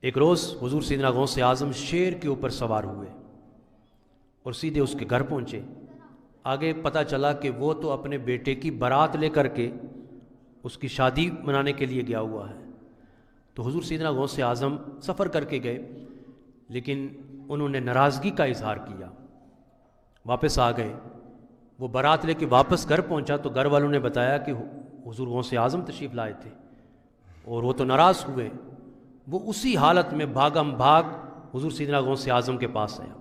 ایک روز حضور سیدنا غوث اعظم شیر کے اوپر سوار ہوئے اور سیدھے اس کے گھر پہنچے۔ آگے پتہ چلا کہ وہ تو اپنے بیٹے کی بارات لے کر کے اس کی شادی منانے کے لیے گیا ہوا ہے۔ تو حضور سیدنا غوث اعظم سفر کر کے گئے، لیکن انہوں نے ناراضگی کا اظہار کیا، واپس آ گئے۔ وہ بارات لے کے واپس گھر پہنچا تو گھر والوں نے بتایا کہ حضور غوث اعظم تشریف لائے تھے، اور وہ تو ناراض ہوئے۔ وہ اسی حالت میں بھاگم بھاگ حضور سیدنا غوث اعظم کے پاس آیا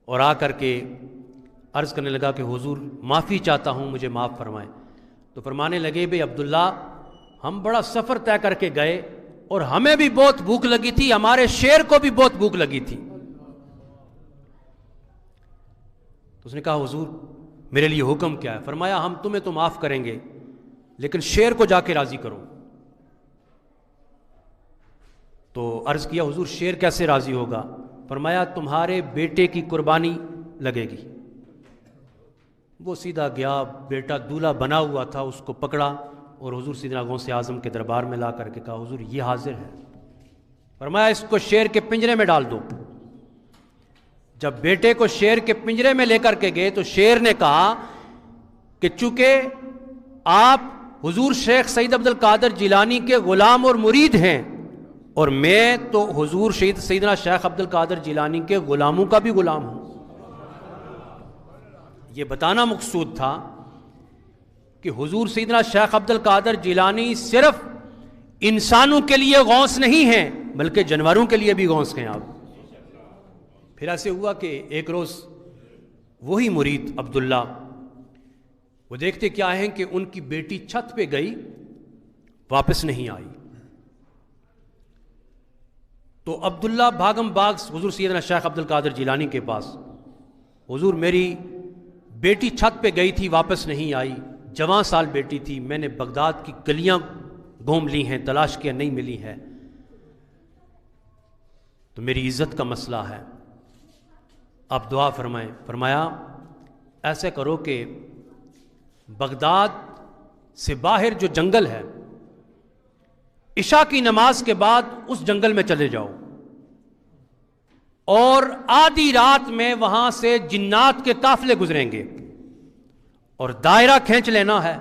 اور آ کر کے عرض کرنے لگا کہ حضور معافی چاہتا ہوں، مجھے معاف فرمائیں۔ تو فرمانے لگے بھئی عبداللہ، ہم بڑا سفر طے کر کے گئے اور ہمیں بھی بہت بھوک لگی تھی، ہمارے شیر کو بھی بہت بھوک لگی تھی۔ تو اس نے کہا حضور میرے لیے حکم کیا ہے؟ فرمایا ہم تمہیں تو معاف کریں گے، لیکن شیر کو جا کے راضی کرو۔ تو عرض کیا حضور شیر کیسے راضی ہوگا؟ فرمایا تمہارے بیٹے کی قربانی لگے گی۔ وہ سیدھا گیا، بیٹا دولہا بنا ہوا تھا، اس کو پکڑا اور حضور سیدنا غوث اعظم کے دربار میں لا کر کے کہا حضور یہ حاضر ہے۔ فرمایا اس کو شیر کے پنجرے میں ڈال دو۔ جب بیٹے کو شیر کے پنجرے میں لے کر کے گئے تو شیر نے کہا کہ چونکہ آپ حضور شیخ سید عبد القادر جیلانی کے غلام اور مرید ہیں، اور میں تو حضور سیدنا شیخ عبد القادر جیلانی کے غلاموں کا بھی غلام ہوں۔ یہ بتانا مقصود تھا کہ حضور سیدنا شیخ عبد القادر جیلانی صرف انسانوں کے لیے غوث نہیں ہیں بلکہ جانوروں کے لیے بھی غوث ہیں آپ۔ پھر ایسے ہوا کہ ایک روز وہی مرید عبداللہ وہ دیکھتے کیا ہیں کہ ان کی بیٹی چھت پہ گئی، واپس نہیں آئی۔ تو عبداللہ بھاگم بھاگ حضور سیدنا شیخ عبد القادر جیلانی کے پاس، حضور میری بیٹی چھت پہ گئی تھی، واپس نہیں آئی، جوان سال بیٹی تھی، میں نے بغداد کی گلیاں گھوم لی ہیں، تلاش کیا نہیں ملی ہے، تو میری عزت کا مسئلہ ہے، آپ دعا فرمائیں۔ فرمایا ایسے کرو کہ بغداد سے باہر جو جنگل ہے، عشاء کی نماز کے بعد اس جنگل میں چلے جاؤ، اور آدھی رات میں وہاں سے جنات کے قافلے گزریں گے، اور دائرہ کھینچ لینا ہے،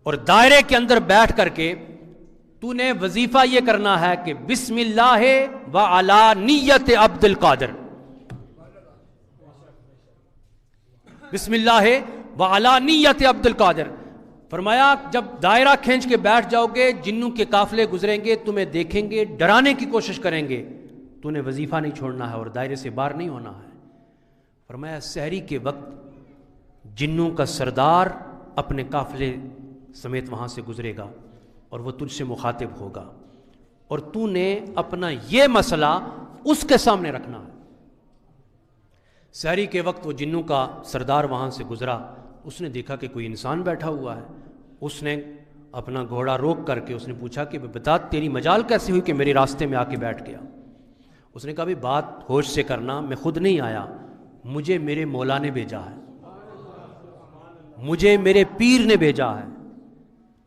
اور دائرے کے اندر بیٹھ کر کے تو نے وظیفہ یہ کرنا ہے کہ بسم اللہ وعلی نیت عبد القادر، بسم اللہ وعلی نیت عبد القادر۔ فرمایا جب دائرہ کھینچ کے بیٹھ جاؤ گے، جنوں کے قافلے گزریں گے، تمہیں دیکھیں گے، ڈرانے کی کوشش کریں گے، تو نے وظیفہ نہیں چھوڑنا ہے اور دائرے سے باہر نہیں ہونا ہے۔ فرمایا سحری کے وقت جنوں کا سردار اپنے قافلے سمیت وہاں سے گزرے گا اور وہ تجھ سے مخاطب ہوگا، اور تو نے اپنا یہ مسئلہ اس کے سامنے رکھنا ہے۔ سحری کے وقت وہ جنوں کا سردار وہاں سے گزرا، اس نے دیکھا کہ کوئی انسان بیٹھا ہوا ہے، اس نے اپنا گھوڑا روک کر کے اس نے پوچھا کہ بتا تیری مجال کیسے ہوئی کہ میرے راستے میں آ کے بیٹھ گیا؟ اس نے کہا بھی بات ہوش سے کرنا، میں خود نہیں آیا، مجھے میرے مولا نے بھیجا ہے، مجھے میرے پیر نے بھیجا ہے۔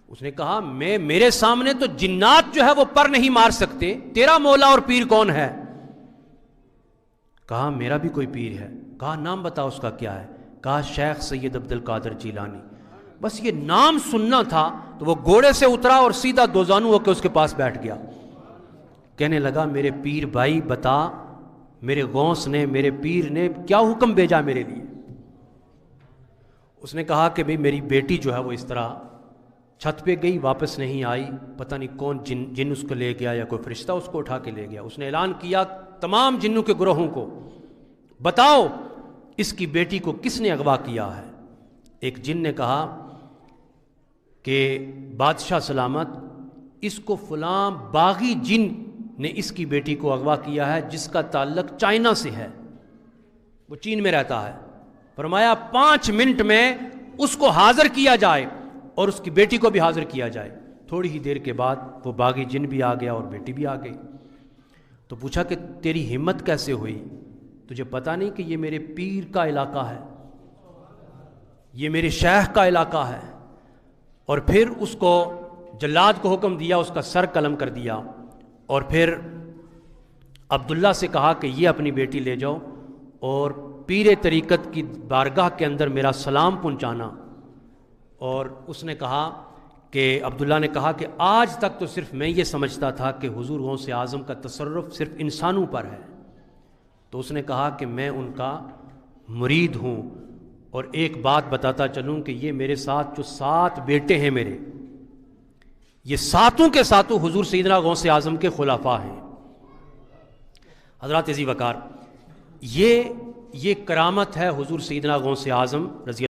اس نے کہا میرے سامنے تو جنات جو ہے وہ پر نہیں مار سکتے، تیرا مولا اور پیر کون ہے؟ کہا میرا بھی کوئی پیر ہے۔ کہا نام بتا اس کا کیا ہے؟ کہا شیخ سید عبد القادر جیلانی۔ بس یہ نام سننا تھا تو وہ گھوڑے سے اترا اور سیدھا دوزانو ہو کے اس کے پاس بیٹھ گیا۔ کہنے لگا میرے پیر بھائی بتا، میرے غوث نے، میرے پیر نے کیا حکم بھیجا میرے لیے؟ اس نے کہا کہ بھئی میری بیٹی جو ہے وہ اس طرح چھت پہ گئی، واپس نہیں آئی، پتہ نہیں کون جن اس کو لے گیا یا کوئی فرشتہ اس کو اٹھا کے لے گیا۔ اس نے اعلان کیا تمام جنوں کے گروہوں کو، بتاؤ اس کی بیٹی کو کس نے اغوا کیا ہے؟ ایک جن نے کہا کہ بادشاہ سلامت، اس کو فلاں باغی جن نے اس کی بیٹی کو اغوا کیا ہے جس کا تعلق چائنا سے ہے، وہ چین میں رہتا ہے۔ فرمایا 5 منٹ میں اس کو حاضر کیا جائے اور اس کی بیٹی کو بھی حاضر کیا جائے۔ تھوڑی ہی دیر کے بعد وہ باغی جن بھی آ گیا اور بیٹی بھی آ گئی۔ تو پوچھا کہ تیری ہمت کیسے ہوئی؟ تجھے پتہ نہیں کہ یہ میرے پیر کا علاقہ ہے، یہ میرے شیخ کا علاقہ ہے؟ اور پھر اس کو جلاد کو حکم دیا، اس کا سر قلم کر دیا، اور پھر عبداللہ سے کہا کہ یہ اپنی بیٹی لے جاؤ اور پیر طریقت کی بارگاہ کے اندر میرا سلام پہنچانا۔ اور اس نے کہا کہ عبداللہ نے کہا کہ آج تک تو صرف میں یہ سمجھتا تھا کہ حضور غوث اعظم کا تصرف صرف انسانوں پر ہے، تو اس نے کہا کہ میں ان کا مرید ہوں، اور ایک بات بتاتا چلوں کہ یہ میرے ساتھ جو 7 بیٹے ہیں میرے، یہ 7 کے 7 حضور سیدنا غوث اعظم کے خلفاء ہیں۔ حضرات عزیز وقار، یہ کرامت ہے حضور سیدنا غوث اعظم رضی